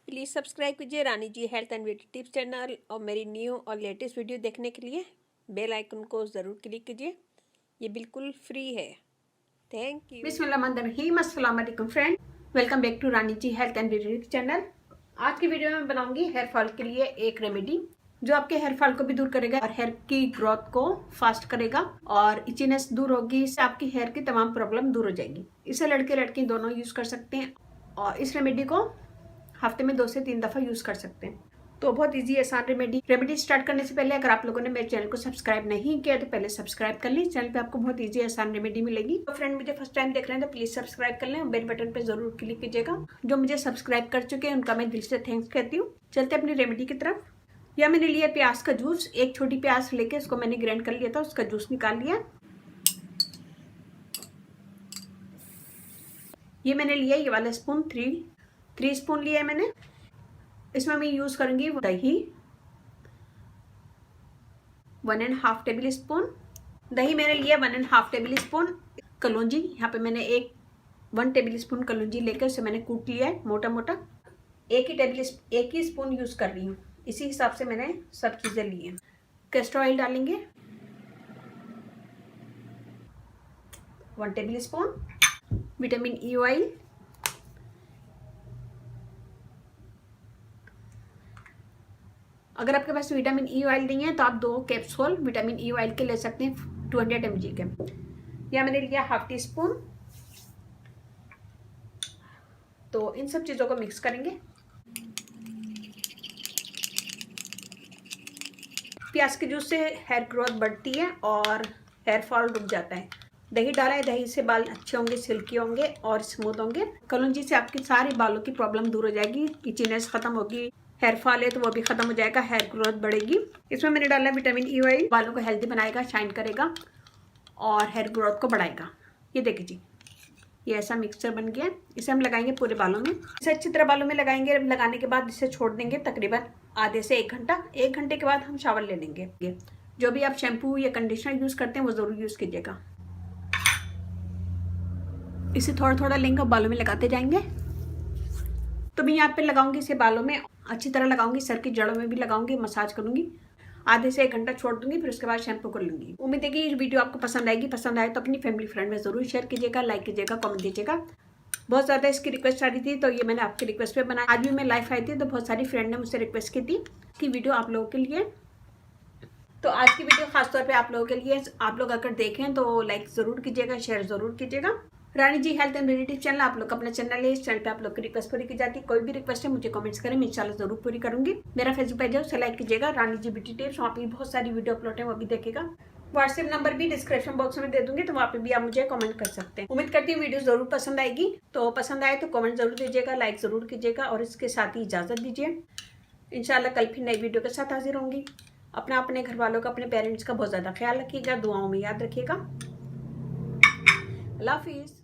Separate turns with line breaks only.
Please subscribe कीजिए Rani ji health and beauty tips channel और मेरी न्यू और लेटेस्ट वीडियो देखने के लिए बेल आइकन को ज़रूर क्लिक कीजिए। ये बिल्कुल फ्री है। Thank you.
बिस्मिल्लाहिर्रहमानिर्रहीम, अस्सलाम वालेकुम friend, welcome back to Rani ji health and beauty tips channel. आज की वीडियो में बनाऊंगी हेयर फॉल के लिए एक रेमेडी जो आपके हेयर फॉल को भी दूर करेगा और हेयर की ग्रोथ को फास्ट करेगा और इचीनेस दूर होगी। इससे आपकी हेयर की तमाम प्रॉब्लम दूर हो जाएगी। इसे लड़के लड़की दोनों यूज कर सकते हैं और इस रेमेडी को हफ्ते में 2 से 3 दफा यूज कर सकते हैं। तो बहुत इजी आसान रेमेडी स्टार्ट करने से पहले अगर आप लोगों ने मेरे चैनल को सब्सक्राइब नहीं किया तो पहले सब्सक्राइब कर लीजिए। चैनल पे आपको बहुत इजी आसान रेमेडी मिलेगी। तो फ्रेंड मुझे फर्स्ट टाइम देख रहे हैं तो प्लीज सब्सक्राइब कर लें, बेल बटन पे जरूर क्लिक कीजिएगा। जो मुझे सब्सक्राइब कर चुके हैं उनका मैं दिल से थैंक्स कहती हूँ। चलते अपनी रेमेडी की तरफ। या मैंने लिया प्याज का जूस, एक छोटी प्याज लेके उसको मैंने ग्राइंड कर लिया था, उसका जूस निकाल लिया। ये मैंने लिया ये वाला स्पून, 3 स्पून लिया है मैंने। इसमें मैं यूज करूंगी दही, 1.5 टेबल स्पून दही मैंने लिया, 1.5 टेबल स्पून कलौंजी, यहाँ पे मैंने 1 टेबल स्पून कलौंजी लेकर उसे मैंने कूट लिया है मोटा मोटा। एक ही स्पून यूज कर रही हूँ, इसी हिसाब से मैंने सब चीजें ली हैं। कैस्टर ऑयल डालेंगे 1 table spoon, vitamin E oil, अगर आपके पास विटामिन ई ऑयल नहीं है तो आप 2 कैप्सूल विटामिन ई ऑयल के ले सकते हैं 200 mg के। या मैंने लिया 1/2 टी स्पून। तो इन सब चीज़ों को मिक्स करेंगे। प्याज के जूस से हेयर ग्रोथ बढ़ती है और हेयर फॉल रुक जाता है। दही डाला है, दही से बाल अच्छे होंगे, सिल्की होंगे और स्मूथ होंगे। कलौंजी से आपके सारे बालों की प्रॉब्लम दूर हो जाएगी, इचीनेस खत्म होगी, हेयर फॉल है तो वो भी खत्म हो जाएगा, हेयर ग्रोथ बढ़ेगी। इसमें मैंने डाला विटामिन ई ऑयल, बालों को हेल्दी बनाएगा, शाइन करेगा और हेयर ग्रोथ को बढ़ाएगा। ये देखिए जी, ये ऐसा मिक्सचर बन गया। इसे हम लगाएंगे पूरे बालों में। इसे अच्छी तरह बालों में लगाएंगे। लगाने के बाद इसे छोड़ देंगे तकरीबन आधे से 1 घंटा। 1 घंटे के बाद हम शावर ले लेंगे। जो भी आप शैम्पू या कंडीशनर यूज करते हैं वो जरूर यूज कीजिएगा। इसे थोड़ा थोड़ा लेंगे और बालों में लगाते जाएंगे। तो मैं यहाँ पे लगाऊंगी इसे बालों में, अच्छी तरह लगाऊंगी, सर की जड़ों में भी लगाऊंगी, मसाज करूंगी। आधे से 1 घंटा छोड़ दूंगी, फिर उसके बाद शैम्पू कर लूंगी। उम्मीद है कि ये वीडियो आपको पसंद आएगी। पसंद आए तो अपनी फैमिली फ्रेंड में जरूर शेयर कीजिएगा, लाइक कीजिएगा, कमेंट दीजिएगा। बहुत ज़्यादा इसकी रिक्वेस्ट आ रही थी तो ये मैंने आपकी रिक्वेस्ट पे बनाया। आज भी मैं लाइव आई थी तो बहुत सारी फ्रेंड ने मुझसे रिक्वेस्ट की थी कि वीडियो आप लोगों के लिए। तो आज की वीडियो खासतौर पे आप लोगों के लिए। आप लोग अगर देखें तो लाइक ज़रूर कीजिएगा, शेयर ज़रूर कीजिएगा। रानी ji health and beauty channel आप लोग का अपना चैनल है। इस चैनल पे आप लोग की रिक्वेस्ट पूरी की जाती है। कोई भी रिक्वेस्ट है मुझे कमेंट्स करें, मैं इंशाल्लाह जरूर पूरी करूंगी। मेरा फेसबुक पेज है, उसे लाइक कीजिएगा, रानी जी ब्यूटी टिप्स। वहाँ पे बहुत सारी वीडियो अपलोड है, वो भी देखेगा। व्हाट्सएप नंबर भी डिस्क्रिप्शन बॉक्स में दे दूंगी, तो वहाँ पे भी आप मुझे कमेंट कर सकते हैं। उम्मीद करती हूँ वीडियो जरूर पसंद आएगी। तो पसंद आए तो कमेंट जरूर दीजिएगा, लाइक जरूर कीजिएगा और इसके साथ ही इजाजत दीजिए। इंशाल्लाह कल फिर नई वीडियो के साथ हाजिर होंगी। अपने घर वालों का, अपने पेरेंट्स का बहुत ज्यादा ख्याल रखिएगा, दुआओं में याद रखिएगा। अल्लाह हाफिज।